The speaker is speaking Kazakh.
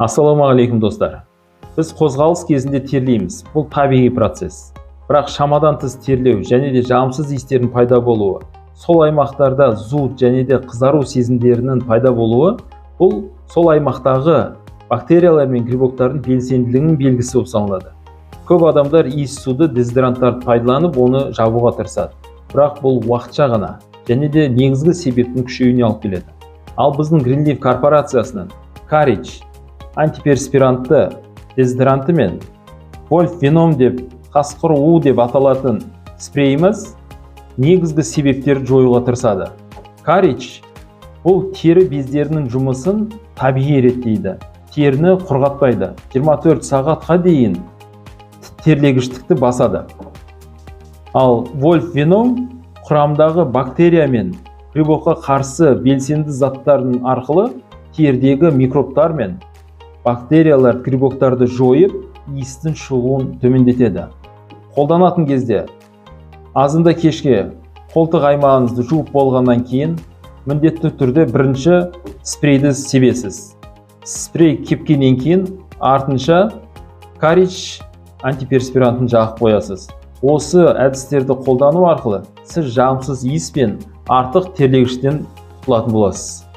Ассалаумағалейкум достар. Біз қозғалыс кезінде терлейміз. Бұл табиғи процесс. Бірақ шамадан тыс терлеу және де жағымсыз иістердің пайда болуы, сол аймақтарда зуд және де қызару сезімдерінің пайда болуы, бұл сол аймақтағы бактериялар мен грибоктардың белсенділігінің белгісі болып саналады. Көп адамдар иіс суды дезодоранттарды пайдаланып, оны жабуға тырысады. Бірақ бұл уақытша ғана және де негізгі себептің күшеюіне алып келеді. Ал біздің Greenleaf корпорациясының Courage антиперспирантты дезодоранты мен Wolf Venom деп қасқыр уы деп аталатын спрейіміз негізгі себептерді жоюға тырысады. Courage бұл тері бездерінің жұмысын табиғи реттейді. Теріні құрғатпайды. 24 сағатқа дейін терлегіштікті басады. Ал Wolf Venom құрамдағы бактерия мен грибокқа қарсы белсенді заттардың арқылы тердегі микробтар мен бактериялар грибоктарды жойып, иістің шығуын төмендетеді. Қолданатын кезде азында кешке қолтық аймағыңызды жуып болғаннан кейін міндетті түрде бірінші спрейді себесіз. Спрей кепкеннен кейін артынша Courage антиперспирантын жағып қоясыз. Осы әдістерді қолдану арқылы сіз жағымсыз иіс пен артық терлегіштен құтылатын боласыз.